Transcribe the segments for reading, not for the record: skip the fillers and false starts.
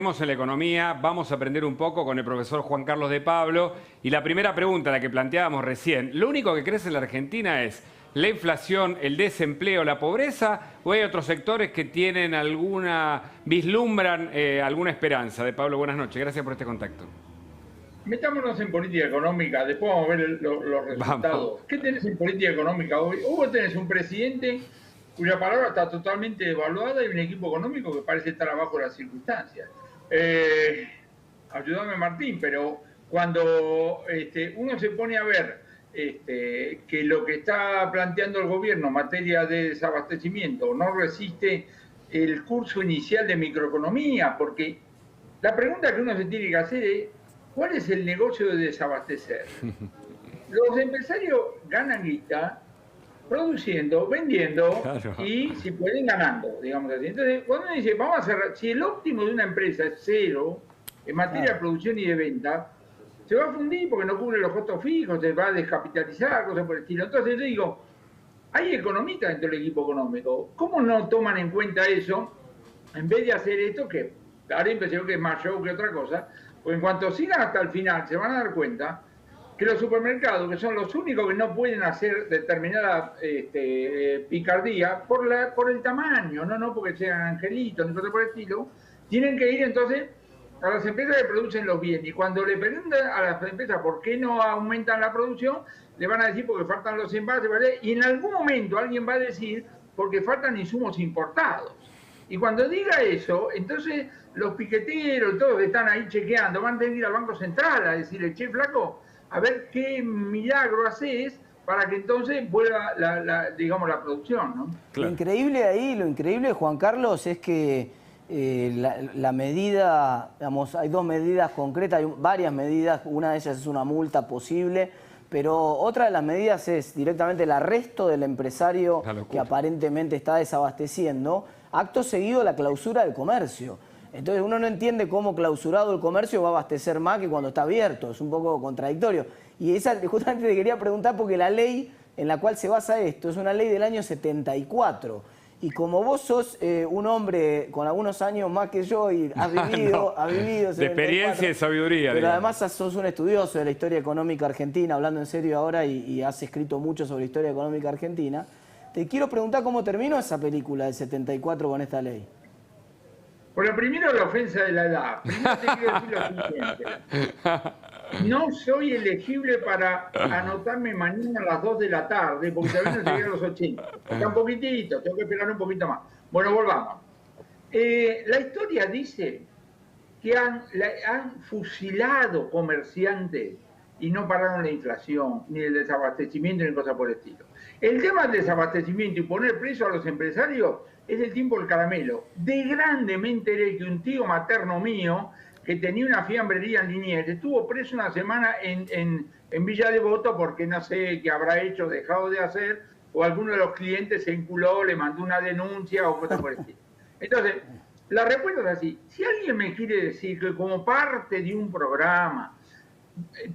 En la economía, vamos a aprender un poco con el profesor Juan Carlos de Pablo. Y la primera pregunta, la que planteábamos recién, ¿lo único que crece en la Argentina es la inflación, el desempleo, la pobreza? ¿O hay otros sectores que tienen vislumbran alguna esperanza? De Pablo, buenas noches, gracias por este contacto. Metámonos en política económica, después vamos a ver los resultados. Vamos. ¿Qué tenés en política económica hoy? Vos tenés un presidente cuya palabra está totalmente devaluada y un equipo económico que parece estar abajo de las circunstancias. Ayúdame, Martín, pero cuando uno se pone a ver que lo que está planteando el gobierno en materia de desabastecimiento no resiste el curso inicial de microeconomía, porque la pregunta que uno se tiene que hacer es, ¿cuál es el negocio de desabastecer? Los empresarios ganan guita produciendo, vendiendo, claro, y si pueden ganando, digamos así. Entonces, cuando uno dice, vamos a cerrar, si el óptimo de una empresa es cero en materia de producción y de venta, se va a fundir porque no cubre los costos fijos, se va a descapitalizar, cosas por el estilo. Entonces yo digo, hay economistas dentro del equipo económico, ¿cómo no toman en cuenta eso en vez de hacer esto que ahora impresión que es más show que otra cosa? Porque en cuanto sigan hasta el final se van a dar cuenta que los supermercados, que son los únicos que no pueden hacer determinada picardía por el tamaño, no porque sean angelitos ni cosas por el estilo, tienen que ir entonces a las empresas que producen los bienes. Y cuando le preguntan a las empresas por qué no aumentan la producción, le van a decir porque faltan los envases, ¿vale? Y en algún momento alguien va a decir porque faltan insumos importados. Y cuando diga eso, entonces los piqueteros, todos que están ahí chequeando, van a tener que ir al Banco Central a decirle, che, flaco, a ver qué milagro haces para que entonces vuelva la producción, ¿no? Claro. Lo increíble, Juan Carlos, es que la medida, digamos, hay dos medidas concretas, hay varias medidas, una de ellas es una multa posible, pero otra de las medidas es directamente el arresto del empresario que aparentemente está desabasteciendo, acto seguido la clausura del comercio. Entonces uno no entiende cómo clausurado el comercio va a abastecer más que cuando está abierto, es un poco contradictorio. Y justamente te quería preguntar porque la ley en la cual se basa esto es una ley del año 74. Y como vos sos un hombre con algunos años más que yo y has vivido... de experiencia y sabiduría. Pero digamos. además sos un estudioso de la historia económica argentina, hablando en serio ahora, y has escrito mucho sobre historia económica argentina. Te quiero preguntar cómo terminó esa película del 74 con esta ley. Bueno, primero la ofensa de la edad. Primero te quiero decir lo siguiente. No soy elegible para anotarme mañana a las 2 de la tarde, porque todavía no llegué a los 80. Está un poquitito, tengo que esperar un poquito más. Bueno, volvamos. La historia dice que han fusilado comerciantes y no pararon la inflación, ni el desabastecimiento, ni cosas por el estilo. El tema del desabastecimiento y poner preso a los empresarios es el tiempo del caramelo. De grande me enteré que un tío materno mío, que tenía una fiambrería en Liniers, estuvo preso una semana en Villa Devoto porque no sé qué habrá hecho, dejado de hacer, o alguno de los clientes se enculó, le mandó una denuncia o cosas por el estilo. Entonces, la respuesta es así. Si alguien me quiere decir que como parte de un programa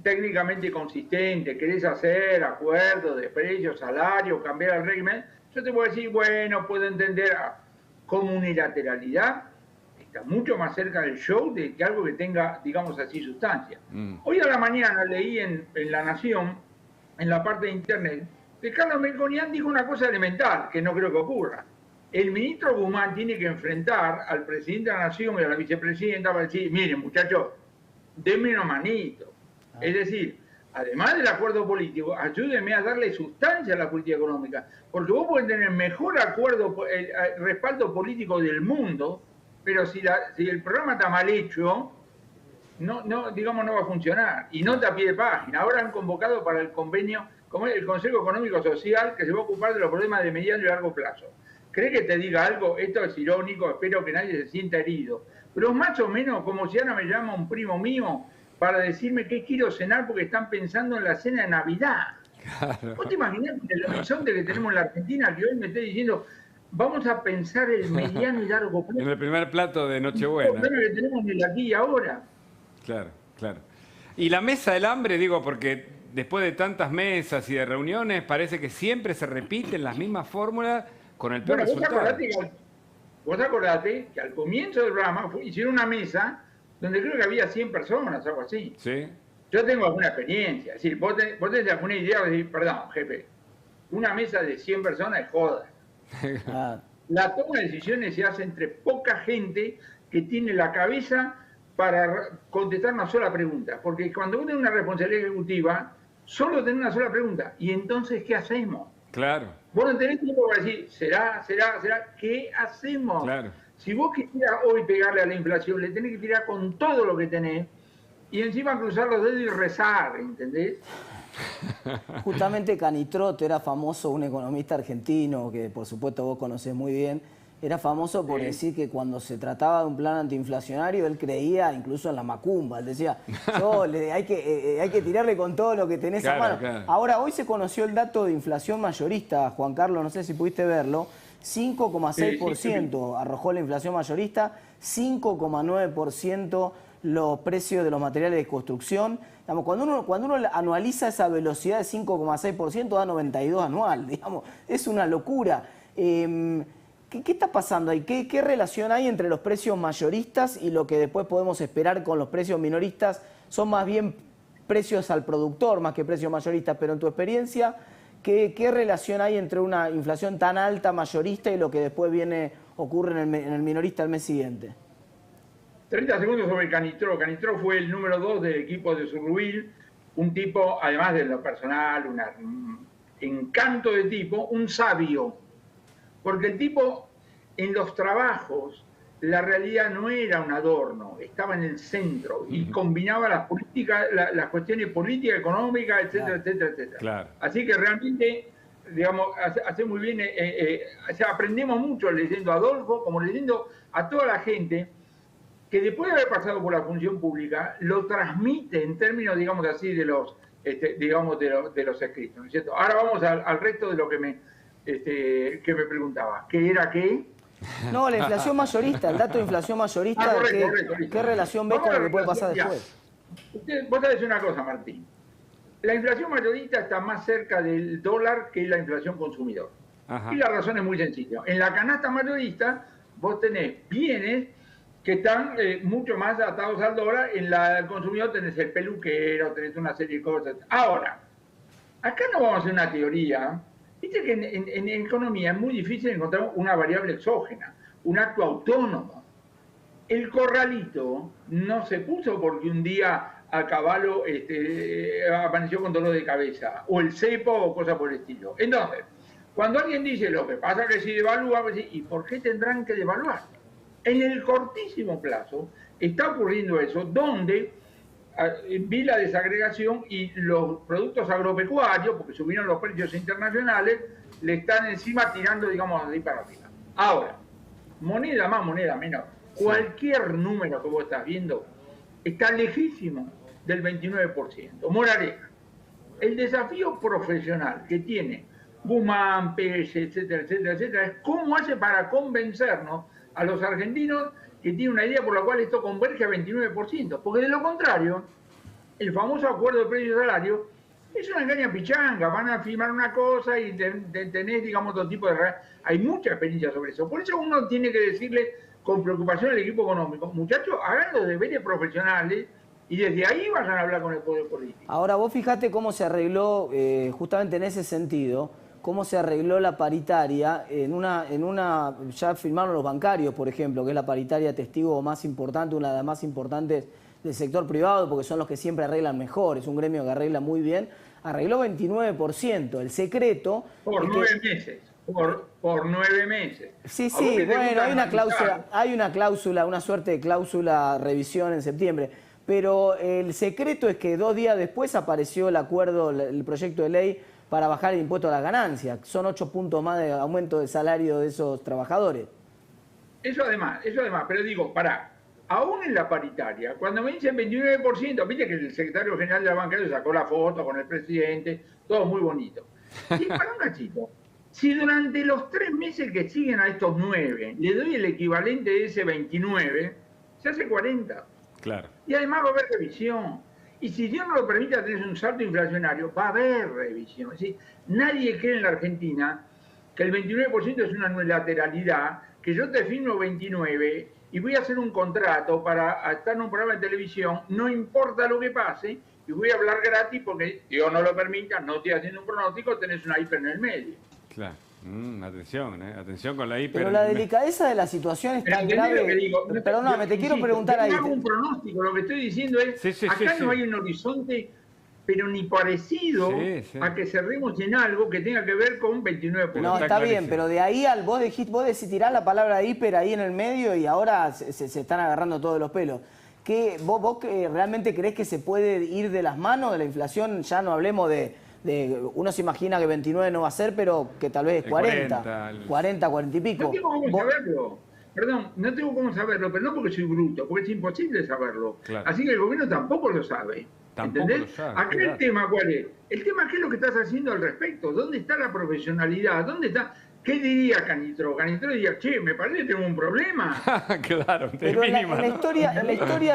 técnicamente consistente, querés hacer acuerdos de precios, salario, cambiar el régimen, yo te voy a decir, bueno, puedo entender como unilateralidad, está mucho más cerca del show de que algo que tenga, digamos así, sustancia. Hoy a la mañana leí en La Nación, en la parte de internet, que Carlos Melconian dijo una cosa elemental, que no creo que ocurra. El ministro Guzmán tiene que enfrentar al presidente de la Nación y a la vicepresidenta para decir, miren muchachos, denme una manito. Es decir, además del acuerdo político, ayúdenme a darle sustancia a la política económica, porque vos podés tener el mejor acuerdo, respaldo político del mundo, pero si el programa está mal hecho, no va a funcionar. Y nota a pie de página. Ahora han convocado para el convenio, como el Consejo Económico Social, que se va a ocupar de los problemas de mediano y largo plazo. ¿Cree que te diga algo? Esto es irónico, espero que nadie se sienta herido. Pero más o menos como si ahora me llama un primo mío para decirme qué quiero cenar porque están pensando en la cena de Navidad. Claro. ¿Vos te imaginás el horizonte que tenemos en la Argentina que hoy me esté diciendo vamos a pensar el mediano y largo plazo? En el primer plato de Nochebuena. El que tenemos en el aquí y ahora. Claro, claro. Y la mesa del hambre, digo, porque después de tantas mesas y de reuniones parece que siempre se repiten las mismas fórmulas con el peor resultado. Vos acordate que al comienzo del programa hicieron una mesa donde creo que había 100 personas, algo así. Sí. Yo tengo alguna experiencia. Es decir, vos tenés alguna idea de decir, perdón, jefe, una mesa de 100 personas es joda. Ah, La toma de decisiones se hace entre poca gente que tiene la cabeza para contestar una sola pregunta. Porque cuando uno tiene una responsabilidad ejecutiva, solo tiene una sola pregunta. ¿Y entonces qué hacemos? Claro. Vos no tenés tiempo para decir, será, ¿qué hacemos? Claro. Si vos quisieras hoy pegarle a la inflación, le tenés que tirar con todo lo que tenés y encima cruzar los dedos y rezar, ¿entendés? justamente Canitrot era famoso, un economista argentino que por supuesto vos conocés muy bien, era famoso por decir que cuando se trataba de un plan antiinflacionario él creía incluso en la macumba. Él decía, hay que tirarle con todo lo que tenés a mano. Claro. Ahora, hoy se conoció el dato de inflación mayorista, Juan Carlos, no sé si pudiste verlo, 5,6% arrojó la inflación mayorista, 5,9% los precios de los materiales de construcción. Digamos, cuando uno anualiza esa velocidad de 5,6% da 92 anual, digamos, es una locura. ¿Qué está pasando ahí? ¿Qué relación hay entre los precios mayoristas y lo que después podemos esperar con los precios minoristas? Son más bien precios al productor más que precios mayoristas, pero en tu experiencia, ¿qué relación hay entre una inflación tan alta mayorista y lo que después ocurre en el minorista el mes siguiente? 30 segundos sobre Canitrot. Canitrot fue el número 2 del equipo de Surrubil, un tipo, además de lo personal, un encanto de tipo, un sabio. Porque el tipo, en los trabajos, la realidad no era un adorno, estaba en el centro y combinaba las políticas, las cuestiones políticas, económicas, etcétera, etcétera, etcétera. Claro. Así que realmente, digamos, hace muy bien, aprendemos mucho leyendo a Adolfo, como leyendo a toda la gente que después de haber pasado por la función pública, lo transmite en términos, digamos así, de los escritos, ¿no es cierto? Ahora vamos al resto de lo que me preguntaba. ¿Qué era qué? No, la inflación mayorista, el dato de inflación mayorista, Correcto. ¿qué relación ves con lo que puede pasar después? Vos sabés una cosa, Martín. La inflación mayorista está más cerca del dólar que la inflación consumidor. Ajá. Y la razón es muy sencilla. En la canasta mayorista vos tenés bienes que están mucho más atados al dólar. En la del consumidor tenés el peluquero, tenés una serie de cosas. Ahora, acá no vamos a hacer una teoría. Viste que en economía es muy difícil encontrar una variable exógena, un acto autónomo. El corralito no se puso porque un día a caballo apareció con dolor de cabeza, o el cepo o cosas por el estilo. Entonces, cuando alguien dice lo que pasa es que si devalúa, ¿y por qué tendrán que devaluar? En el cortísimo plazo está ocurriendo eso, donde vi la desagregación y los productos agropecuarios, porque subieron los precios internacionales, le están encima tirando, digamos, así para arriba. Ahora, moneda más, moneda menos, cualquier número que vos estás viendo está lejísimo del 29%. Moraleja, el desafío profesional que tiene Guzmán, Pérez, etcétera, etcétera, etcétera, es cómo hace para convencernos a los argentinos que tiene una idea por la cual esto converge a 29%, porque de lo contrario, el famoso acuerdo de precio y salario es una engaña pichanga, van a firmar una cosa y tenés, digamos, otro tipo de... Hay mucha experiencia sobre eso, por eso uno tiene que decirle con preocupación al equipo económico, muchachos, hagan los deberes profesionales y desde ahí vayan a hablar con el poder político. Ahora, vos fijate cómo se arregló, justamente en ese sentido, cómo se arregló la paritaria ya firmaron los bancarios, por ejemplo, que es la paritaria testigo más importante, una de las más importantes del sector privado, porque son los que siempre arreglan mejor, es un gremio que arregla muy bien, arregló 29%. El secreto... Por 9 meses. Por 9 meses. Sí, bueno, hay una cláusula, una suerte de cláusula revisión en septiembre. Pero el secreto es que 2 días después apareció el acuerdo, el proyecto de ley para bajar el impuesto a las ganancias. Son 8 puntos más de aumento de salario de esos trabajadores. Eso además, pero digo, aún en la paritaria, cuando me dicen 29%, viste que el secretario general de la bancaria sacó la foto con el presidente, todo muy bonito. Y para un cachito, si durante los 3 meses que siguen a estos 9, le doy el equivalente de ese 29, se hace 40. Claro. Y además va a haber revisión. Y si Dios no lo permite tener un salto inflacionario, va a haber revisión. Es decir, nadie cree en la Argentina que el 29% es una unilateralidad que yo te firmo 29 y voy a hacer un contrato para estar en un programa de televisión, no importa lo que pase, y voy a hablar gratis porque Dios no lo permita, no estoy haciendo un pronóstico, tenés una hiper en el medio. Claro. Atención, atención con la hiper. Pero la delicadeza de la situación es tan grave. Perdóname, te quiero preguntar ahí. No hago un pronóstico, lo que estoy diciendo es, acá no hay un horizonte, pero ni parecido a que cerremos en algo que tenga que ver con 29 puntos. No, está bien, pero de ahí al vos decís, tirás la palabra hiper ahí en el medio y ahora se están agarrando todos los pelos. ¿Vos realmente creés que se puede ir de las manos de la inflación? Ya no hablemos de uno se imagina que 29 no va a ser, pero que tal vez es 40 y pico. No tengo cómo saberlo. Perdón, no tengo cómo saberlo, pero no porque soy bruto, porque es imposible saberlo. Claro. Así que el gobierno tampoco lo sabe. ¿Entendés? Acá claro. El tema, ¿cuál es? El tema es qué es lo que estás haciendo al respecto. ¿Dónde está la profesionalidad? ¿Dónde está? ¿Qué diría Canitro? Canitro diría, che, me parece que tengo un problema. Claro, pero en la historia de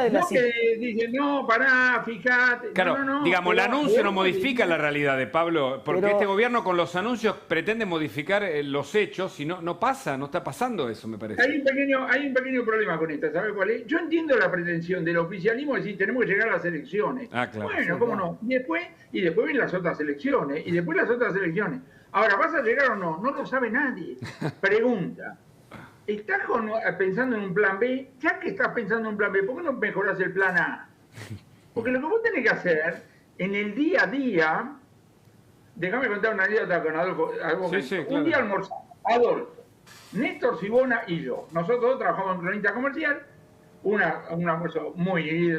la... No que dicen, no, pará, fíjate. Claro, no, digamos, el anuncio no modifica la realidad de Pablo, porque pero, este gobierno con los anuncios pretende modificar los hechos y no pasa, no está pasando eso, me parece. Hay un pequeño problema con esta, ¿sabes cuál es? Yo entiendo la pretensión del oficialismo de decir, tenemos que llegar a las elecciones. Ah, claro. Bueno, cómo no. Y después vienen las otras elecciones, y después las otras elecciones. Ahora, ¿vas a llegar o no? No lo sabe nadie. Pregunta. ¿Estás pensando en un plan B? Ya que estás pensando en un plan B, ¿por qué no mejorás el plan A? Porque lo que vos tenés que hacer en el día a día... Déjame contar una anécdota con Adolfo. Un día almorzamos, Adolfo, Néstor Sibona y yo. Nosotros dos trabajamos en Cronista Comercial, un almuerzo muy...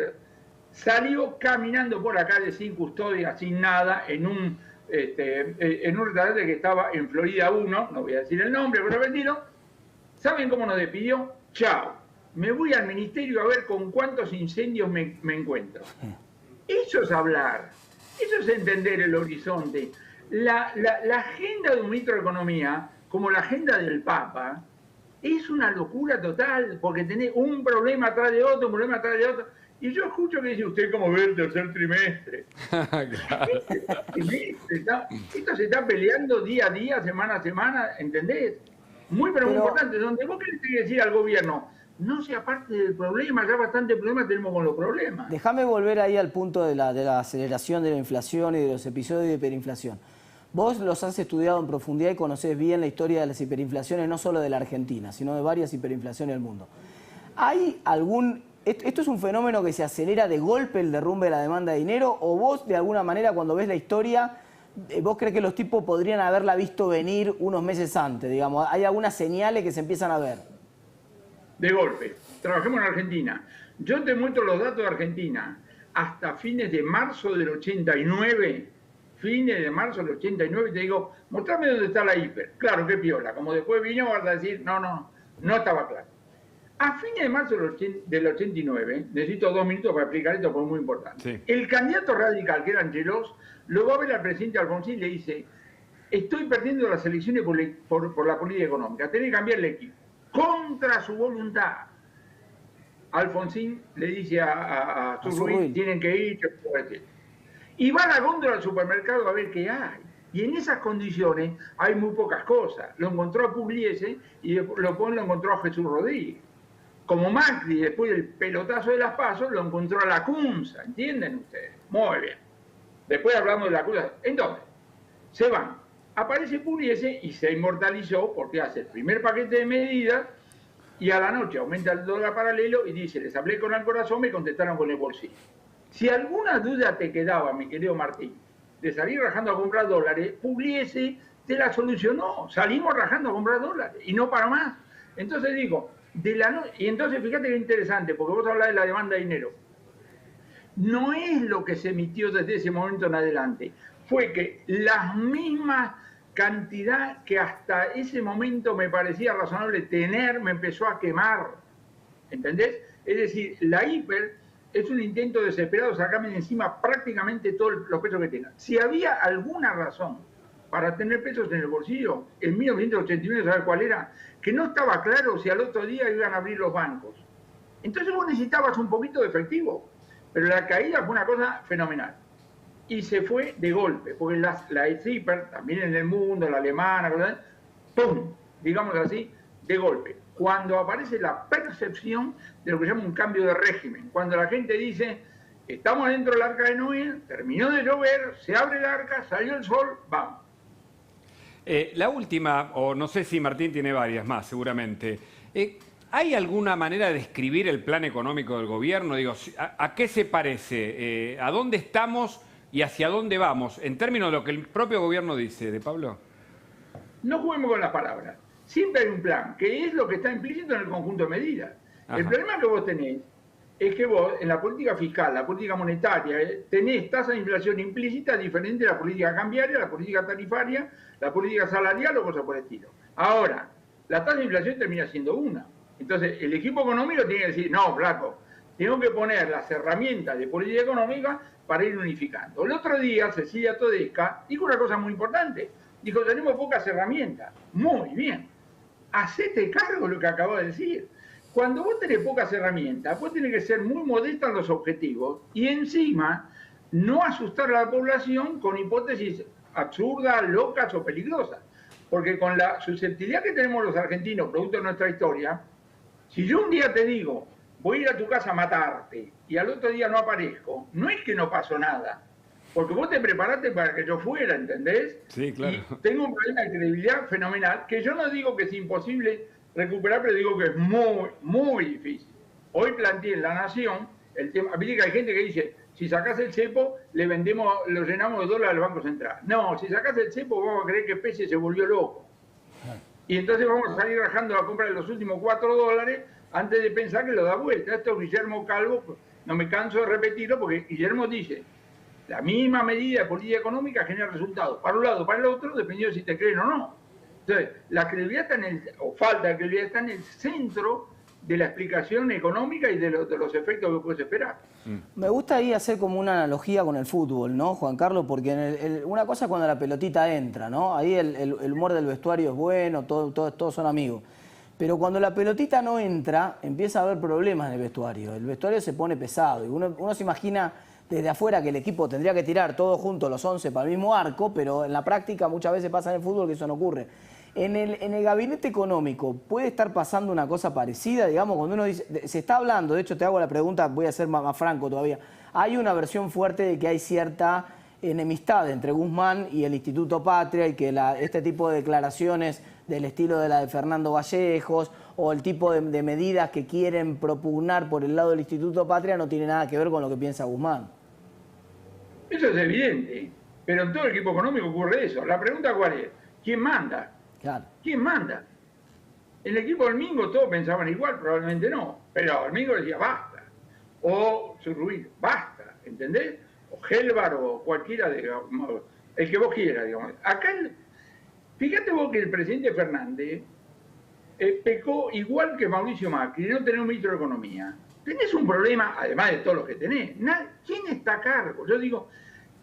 Salió caminando por la calle sin custodia, sin nada, en un restaurante que estaba en Florida 1, no voy a decir el nombre, pero vendido. ¿Saben cómo nos despidió? Chao, me voy al ministerio a ver con cuántos incendios me encuentro. Eso es hablar, eso es entender el horizonte. La agenda de un ministro de Economía, como la agenda del Papa, es una locura total, porque tenés un problema atrás de otro, un problema atrás de otro. Y yo escucho que dice, ¿usted cómo ve el tercer trimestre? Esto se está peleando día a día, semana a semana, ¿entendés? Muy importante, donde vos querés decir al gobierno, no sea parte del problema, ya bastante problema tenemos con los problemas. Déjame volver ahí al punto de la aceleración de la inflación y de los episodios de hiperinflación. Vos los has estudiado en profundidad y conocés bien la historia de las hiperinflaciones, no solo de la Argentina, sino de varias hiperinflaciones del mundo. ¿Hay algún... ¿Esto es un fenómeno que se acelera de golpe el derrumbe de la demanda de dinero? ¿O vos, de alguna manera, cuando ves la historia, vos crees que los tipos podrían haberla visto venir unos meses antes? Digamos, ¿hay algunas señales que se empiezan a ver? De golpe. Trabajemos en Argentina. Yo te muestro los datos de Argentina. Hasta fines de marzo del 89, te digo, mostrame dónde está la hiper. Claro, qué piola. Como después vino, vas a decir, no estaba claro. A fines de marzo del 89, necesito 2 minutos para explicar esto porque es muy importante. Sí. El candidato radical, que era Angelos, lo va a ver al presidente Alfonsín y le dice, estoy perdiendo las elecciones por la política económica, tenés que cambiar el equipo. Contra su voluntad. Alfonsín le dice a Zurruy, tienen que ir, y va a la góndola del supermercado a ver qué hay. Y en esas condiciones hay muy pocas cosas. Lo encontró a Pugliese y lo encontró a Jesús Rodríguez. Como Macri, después del pelotazo de las PASO, lo encontró a Lacunza, ¿entienden ustedes? Muy bien. Después hablamos de Lacunza. Entonces, se van. Aparece Pugliese y se inmortalizó porque hace el primer paquete de medidas y a la noche aumenta el dólar paralelo y dice, les hablé con el corazón, me contestaron con el bolsillo. Si alguna duda te quedaba, mi querido Martín, de salir rajando a comprar dólares, Pugliese te la solucionó. Salimos rajando a comprar dólares y no para más. Entonces digo... Y entonces fíjate que interesante, porque vos hablás de la demanda de dinero. No es lo que se emitió desde ese momento en adelante, fue que las mismas cantidad que hasta ese momento me parecía razonable tener, me empezó a quemar. ¿Entendés? Es decir, la hiper es un intento desesperado de sacarme de encima prácticamente todos los pesos que tenga. Si había alguna razón para tener pesos en el bolsillo, en 1989, ¿sabes cuál era? Que no estaba claro si al otro día iban a abrir los bancos. Entonces vos necesitabas un poquito de efectivo, pero la caída fue una cosa fenomenal. Y se fue de golpe, porque la hiper, también en el mundo, la alemana, ¡pum!, digamos así, de golpe. cuando aparece la percepción de lo que se llama un cambio de régimen. Cuando la gente dice, estamos dentro del arca de Noé, terminó de llover, se abre el arca, salió el sol, vamos. La última, o no sé si Martín tiene varias más, seguramente. ¿Hay alguna manera de describir el plan económico del gobierno? Digo, ¿a qué se parece? ¿A dónde estamos y hacia dónde vamos? En términos de lo que el propio gobierno dice, ¿de Pablo? No juguemos con las palabras. Siempre hay un plan, que es lo que está implícito en el conjunto de medidas. Ajá. El problema que vos tenés es que vos, en la política fiscal, la política monetaria, tenés tasa de inflación implícita diferente a la política cambiaria, la política tarifaria, la política salarial o cosas por el estilo. Ahora, la tasa de inflación termina siendo una. Entonces, el equipo económico tiene que decir, no, flaco, tengo que poner las herramientas de política económica para ir unificando. El otro día, Cecilia Todesca dijo una cosa muy importante. Dijo, tenemos pocas herramientas. Muy bien. Hacete cargo de lo que acabo de decir. Cuando vos tenés pocas herramientas, vos tenés que ser muy modesta en los objetivos y encima no asustar a la población con hipótesis absurdas, locas o peligrosas. Porque con la susceptibilidad que tenemos los argentinos, producto de nuestra historia, si yo un día te digo, voy a ir a tu casa a matarte y al otro día no aparezco, no es que no pasó nada. Porque vos te preparaste para que yo fuera, ¿entendés? Sí, claro. Y tengo un problema de credibilidad fenomenal, que yo no digo que es imposible recuperar, pero digo que es muy, muy difícil. Hoy planteé en La Nación el tema, viste que hay gente que dice, si sacás el cepo, lo llenamos de dólares al Banco Central. No, si sacás el cepo, vamos a creer que Pese se volvió loco. Y entonces vamos a salir rajando la compra de los últimos $4 antes de pensar que lo da vuelta. Esto Guillermo Calvo, no me canso de repetirlo, porque Guillermo dice, la misma medida de política económica genera resultados para un lado o para el otro, dependiendo de si te creen o no. Entonces, la credibilidad está o falta de credibilidad está en el centro de la explicación económica y de los efectos que puedes esperar. Me gusta ahí hacer como una analogía con el fútbol, ¿no, Juan Carlos? Porque una cosa es cuando la pelotita entra, ¿no? Ahí el humor del vestuario es bueno, todos son amigos. Pero cuando la pelotita no entra, empieza a haber problemas en el vestuario. El vestuario se pone pesado y uno se imagina desde afuera que el equipo tendría que tirar todos juntos los 11 para el mismo arco, pero en la práctica muchas veces pasa en el fútbol que eso no ocurre. En el gabinete económico, ¿puede estar pasando una cosa parecida? Digamos, cuando uno dice, se está hablando, de hecho te hago la pregunta, voy a ser más franco todavía, hay una versión fuerte de que hay cierta enemistad entre Guzmán y el Instituto Patria y que este tipo de declaraciones del estilo de la de Fernando Vallejos o el tipo de medidas que quieren propugnar por el lado del Instituto Patria no tiene nada que ver con lo que piensa Guzmán. Eso es evidente, pero en todo el equipo económico ocurre eso. La pregunta ¿cuál es? ¿Quién manda? Claro. ¿Quién manda? En el equipo del Mingo todos pensaban igual, probablemente no, pero el Mingo decía basta, o Zurruí, basta, ¿entendés? O Gelbar o cualquiera, el que vos quieras, digamos. Acá, fíjate vos que el presidente Fernández pecó igual que Mauricio Macri, no tener un ministro de Economía. Tenés un problema, además de todos los que tenés. ¿Quién está a cargo? Yo digo,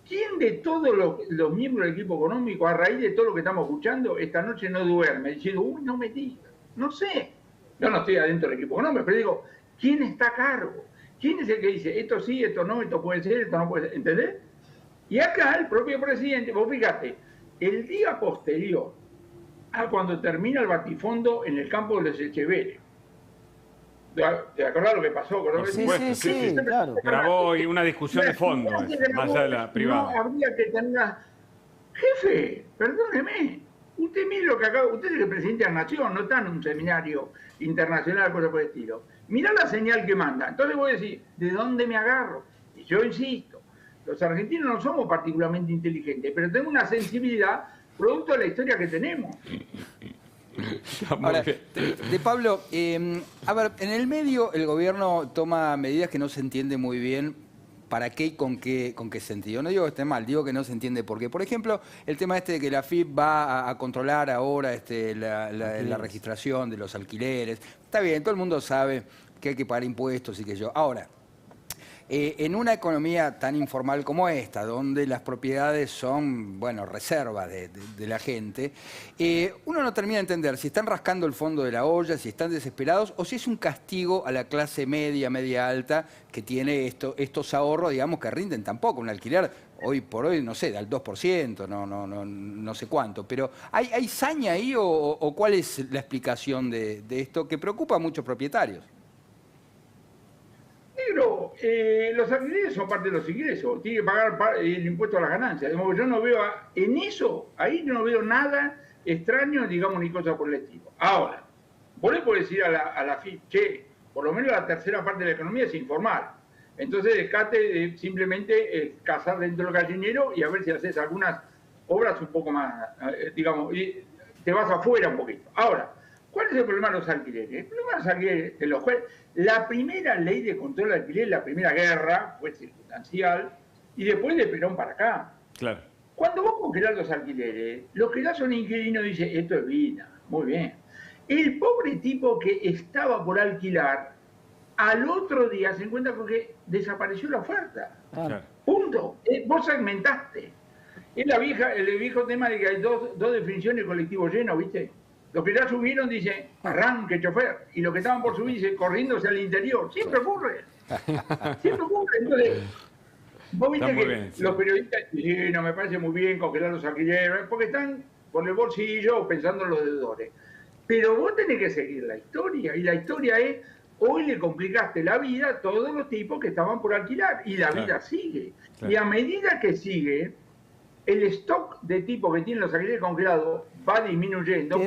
¿quién de todos los miembros del equipo económico, a raíz de todo lo que estamos escuchando, esta noche no duerme? Diciendo, uy, no me digas, no sé. Yo no estoy adentro del equipo económico, pero digo, ¿quién está a cargo? ¿Quién es el que dice, esto sí, esto no, esto puede ser, esto no puede ser? ¿Entendés? Y acá el propio presidente, vos fíjate, el día posterior a cuando termina el batifondo en el campo de los Echeveres, ¿te acordás lo que pasó? Por supuesto, sí, claro. Grabó una discusión de fondo, más allá de la privada. No habría que tener... Jefe, perdóneme, usted mire lo que acaba... Usted es el presidente de la Nación, no está en un seminario internacional, cosas por el estilo. Mirá la señal que manda. Entonces voy a decir, ¿de dónde me agarro? Y yo insisto, los argentinos no somos particularmente inteligentes, pero tenemos una sensibilidad producto de la historia que tenemos. Ahora, de Pablo, a ver, en el medio el gobierno toma medidas que no se entiende muy bien para qué y con qué sentido. No digo que esté mal, digo que no se entiende por qué. Por ejemplo, el tema de que la AFIP va a controlar ahora la registración de los alquileres. Está bien, todo el mundo sabe que hay que pagar impuestos y que yo. Ahora, En una economía tan informal como esta, donde las propiedades son, bueno, reserva de la gente, uno no termina de entender si están rascando el fondo de la olla, si están desesperados, o si es un castigo a la clase media, media alta, que tiene estos ahorros, digamos, que rinden tampoco. Un alquiler, hoy por hoy, no sé, da el 2%, no sé cuánto. Pero ¿hay saña ahí o cuál es la explicación de esto que preocupa a muchos propietarios? Negro, los alquileres son parte de los ingresos, tiene que pagar el impuesto a las ganancias. Digamos, yo no veo en eso, ahí no veo nada extraño, digamos, ni cosa por el estilo. Ahora, vos le podés decir a la FIP, che, por lo menos la tercera parte de la economía es informal. Entonces, dejate simplemente cazar dentro del gallinero y a ver si haces algunas obras un poco más, digamos, y te vas afuera un poquito. Ahora, ¿cuál es el problema de los alquileres? El problema de los alquileres, de los cuales la primera ley de control de alquiler, la primera guerra, fue circunstancial, y después de Perón para acá. Claro. Cuando vos congelás los alquileres, los que ya son inquilinos dicen, esto es vida, muy bien. El pobre tipo que estaba por alquilar, al otro día se encuentra con que desapareció la oferta. Claro. Punto. Vos segmentaste. Es el viejo tema de que hay dos definiciones de colectivo lleno, ¿viste? Los que ya subieron dicen, arranque, chofer. Y los que estaban por subir dicen, corriéndose al interior. Siempre ocurre. Siempre ocurre. Entonces, vos viste que bien, sí. Los periodistas dicen, no, me parece muy bien congelar los alquileres, porque están por el bolsillo pensando en los deudores. Pero vos tenés que seguir la historia. Y la historia es, hoy le complicaste la vida a todos los tipos que estaban por alquilar. Y la vida sigue. Claro. Y a medida que sigue, el stock de tipos que tienen los alquileres congelados va disminuyendo. Te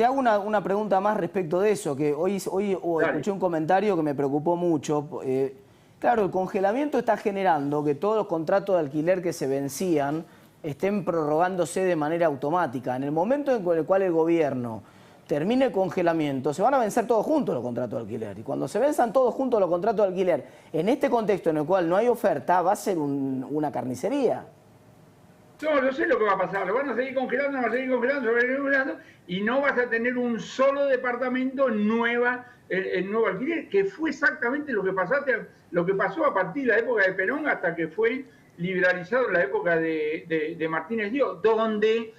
hago una pregunta más respecto de eso, que hoy escuché un comentario que me preocupó mucho. Claro, el congelamiento está generando que todos los contratos de alquiler que se vencían estén prorrogándose de manera automática. En el momento en el cual el gobierno termine el congelamiento, se van a vencer todos juntos los contratos de alquiler. Y cuando se venzan todos juntos los contratos de alquiler, en este contexto en el cual no hay oferta, va a ser una carnicería. No, yo sé lo que va a pasar. Lo van a seguir congelando, y no vas a tener un solo departamento en nuevo alquiler, que fue exactamente lo que pasó a partir de la época de Perón hasta que fue liberalizado en la época de Martínez Dios, donde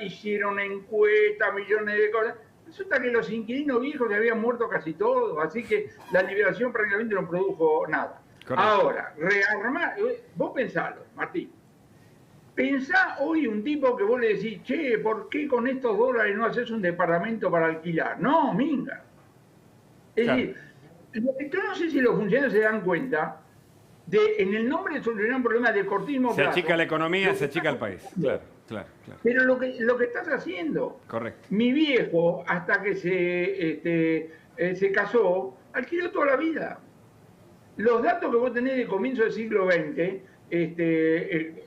hicieron encuestas, millones de cosas. Resulta que los inquilinos viejos se habían muerto casi todos, así que la liberación prácticamente no produjo nada. Correcto. Ahora, rearmar, vos pensalo, Martín. Pensá hoy un tipo que vos le decís, che, ¿por qué con estos dólares no haces un departamento para alquilar? No, minga. Es decir, yo no sé si los funcionarios se dan cuenta en el nombre de solucionar un problema de cortismo. Se achica la economía, se achica el país. Claro. Pero lo que estás haciendo. Correcto. Mi viejo, hasta que se casó, alquiló toda la vida. Los datos que vos tenés de comienzo del siglo XX, el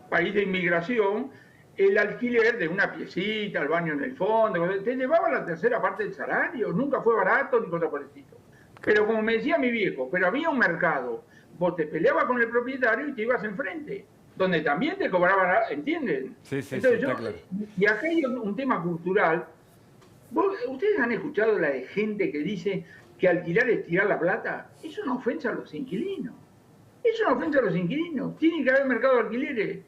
país de inmigración, el alquiler de una piecita, el baño en el fondo, te llevaba la tercera parte del salario. Nunca fue barato ni cosa por el estilo. Pero como me decía mi viejo, pero había un mercado. Vos te peleabas con el propietario y te ibas enfrente, donde también te cobraban, ¿entienden? Sí, Entonces está claro. Y acá hay un tema cultural. ¿Ustedes han escuchado la de gente que dice que alquilar es tirar la plata? Es una ofensa a los inquilinos. Es una ofensa a los inquilinos. Tiene que haber mercado de alquileres.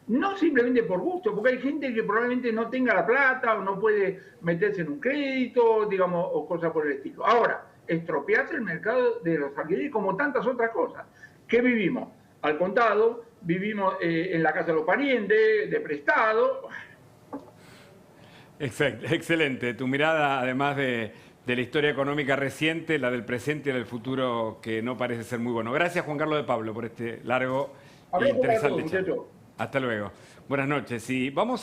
No simplemente por gusto, porque hay gente que probablemente no tenga la plata o no puede meterse en un crédito, digamos, o cosas por el estilo. Ahora, estropearse el mercado de los alquileres como tantas otras cosas. ¿Qué vivimos? Al contado, vivimos en la casa de los parientes, de prestado. Excelente. Tu mirada, además de la historia económica reciente, la del presente y del futuro, que no parece ser muy bueno. Gracias, Juan Carlos de Pablo, por este largo e interesante chat. Hasta luego. Buenas noches. Y vamos a